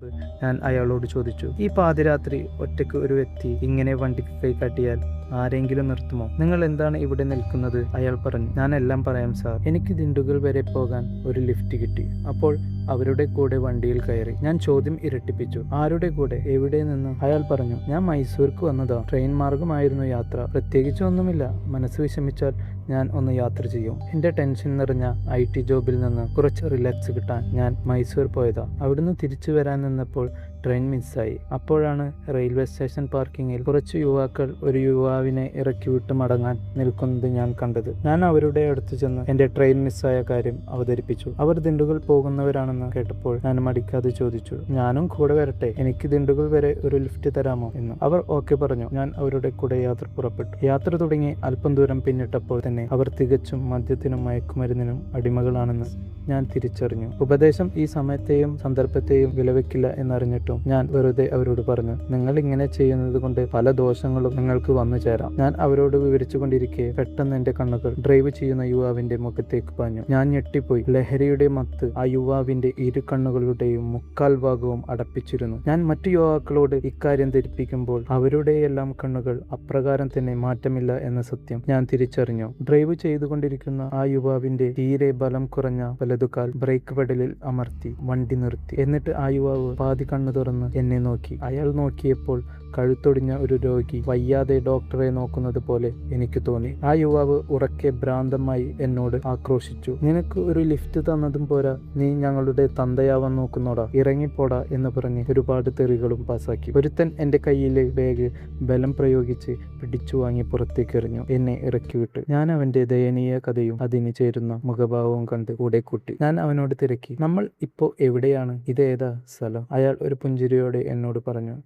മുൻപ് ഞാൻ അയാളോട് ചോദിച്ചു, ഈ പാതിരാത്രി ഒറ്റയ്ക്ക് ഒരു വ്യക്തി ഇങ്ങനെ വണ്ടിക്ക് കൈ കാട്ടിയാൽ ആരെങ്കിലും നിർത്തുമോ? നിങ്ങൾ എന്താണ് ഇവിടെ നിൽക്കുന്നത്? അയാൾ പറഞ്ഞു. ഞാൻ എല്ലാം പറയാം സാർ. എനിക്ക് ദിണ്ടുഗൽ വരെ പോകാൻ ഒരു ലിഫ്റ്റ് കിട്ടി. അപ്പോൾ അവരുടെ കൂടെ വണ്ടിയിൽ കയറി. ഞാൻ ചോദ്യം ഇരട്ടിപ്പിച്ചു, ആരുടെ കൂടെ, എവിടെ നിന്ന്? അയാൾ പറഞ്ഞു, ഞാൻ മൈസൂർക്ക് വന്നതാ. ട്രെയിൻ മാർഗമായിരുന്നു യാത്ര. പ്രത്യേകിച്ച് ഒന്നുമില്ല. മനസ്സ് വിഷമിച്ചാൽ ഞാൻ ഒന്ന് യാത്ര ചെയ്യും. എൻ്റെ ടെൻഷൻ നിറഞ്ഞ IT ജോബിൽ നിന്ന് കുറച്ച് റിലാക്സ് കിട്ടാൻ ഞാൻ മൈസൂർ പോയതാ. അവിടുന്ന് തിരിച്ചു വരാൻ നിന്നപ്പോൾ ട്രെയിൻ മിസ്സായി. അപ്പോഴാണ് റെയിൽവേ സ്റ്റേഷൻ പാർക്കിങ്ങിൽ കുറച്ച് യുവാക്കൾ ഒരു യുവാവിനെ ഇറക്കി വിട്ട് മടങ്ങാൻ നിൽക്കുന്നത് ഞാൻ കണ്ടത്. ഞാൻ അവരുടെ അടുത്ത് ചെന്ന് എൻ്റെ ട്രെയിൻ മിസ്സായ കാര്യം അവതരിപ്പിച്ചു. അവർ ദിണ്ടുഗൽ പോകുന്നവരാണെന്ന് കേട്ടപ്പോൾ ഞാൻ മടിക്കാതെ ചോദിച്ചു, ഞാനും കൂടെ വരട്ടെ? എനിക്ക് ദിണ്ടുഗൽ വരെ ഒരു ലിഫ്റ്റ് തരാമോ എന്ന്. അവർ ഓക്കെ പറഞ്ഞു. ഞാൻ അവരുടെ കൂടെ യാത്ര പുറപ്പെട്ടു. യാത്ര തുടങ്ങി അല്പം ദൂരം പിന്നിട്ടപ്പോൾ തന്നെ അവർ തികച്ചും മദ്യത്തിനും മയക്കുമരുന്നിനും അടിമകളാണെന്ന് ഞാൻ തിരിച്ചറിഞ്ഞു. ഉപദേശം ഈ സമയത്തെയും സന്ദർഭത്തെയും വിലവെക്കില്ല എന്നറിഞ്ഞിട്ടും ഞാൻ വെറുതെ അവരോട് പറഞ്ഞു, നിങ്ങൾ ഇങ്ങനെ ചെയ്യുന്നത് കൊണ്ട് പല ദോഷങ്ങളും നിങ്ങൾക്ക് വന്നു ചേരാം. ഞാൻ അവരോട് വിവരിച്ചു കൊണ്ടിരിക്കെ പെട്ടെന്ന് എന്റെ കണ്ണുകൾ ഡ്രൈവ് ചെയ്യുന്ന യുവാവിന്റെ മുഖത്തേക്ക് പാഞ്ഞു. ഞാൻ ഞെട്ടിപ്പോയി. ലഹരിയുടെ മത്ത് ആ യുവാവിന്റെ ഇരു കണ്ണുകളുടെയും മുക്കാൽ ഭാഗവും അടപ്പിച്ചിരുന്നു. ഞാൻ മറ്റു യുവാക്കളോട് ഇക്കാര്യം ധരിപ്പിക്കുമ്പോൾ അവരുടെയെല്ലാം കണ്ണുകൾ അപ്രകാരം തന്നെ മാറ്റമില്ല എന്ന സത്യം ഞാൻ തിരിച്ചറിഞ്ഞു. ഡ്രൈവ് ചെയ്തുകൊണ്ടിരിക്കുന്ന ആ യുവാവിന്റെ തീരെ ബലം കുറഞ്ഞ വലതുകാൽ ബ്രേക്ക് പെഡലിൽ അമർത്തി വണ്ടി നിർത്തി. എന്നിട്ട് ആ യുവാവ് പാതി കണ്ണു തുറന്ന് എന്നെ നോക്കി. അയാൾ നോക്കിയപ്പോൾ കഴുത്തൊടിഞ്ഞ ഒരു രോഗി വയ്യാതെ ഡോക്ടറെ നോക്കുന്നത് പോലെ എനിക്ക് തോന്നി. ആ യുവാവ് ഉറക്കെ ഭ്രാന്തമായി എന്നോട് ആക്രോശിച്ചു, നിനക്ക് ഒരു ലിഫ്റ്റ് തന്നതും പോരാ, നീ ഞങ്ങളുടെ തന്തയാവാൻ നോക്കുന്നോടാ, ഇറങ്ങിപ്പോടാ എന്ന് പറഞ്ഞ് ഒരുപാട് തെറികളും പാസാക്കി. ഒരുത്തൻ എൻ്റെ കയ്യിലെ ബാഗ് ബലം പ്രയോഗിച്ച് പിടിച്ചു വാങ്ങി പുറത്തേക്ക് എറിഞ്ഞു. എന്നെ ഇറക്കിവിട്ട്. ഞാൻ അവന്റെ ദയനീയ കഥയും അതിന് ചേരുന്ന മുഖഭാവവും കണ്ട് കൂടെ കൂട്ടി. ഞാൻ അവനോട് തിരക്കി, നമ്മൾ ഇപ്പോ എവിടെയാണ്? ഇതേതാ സ്ഥലം? അയാൾ ഒരു പുഞ്ചിരിയോടെ എന്നോട് പറഞ്ഞു,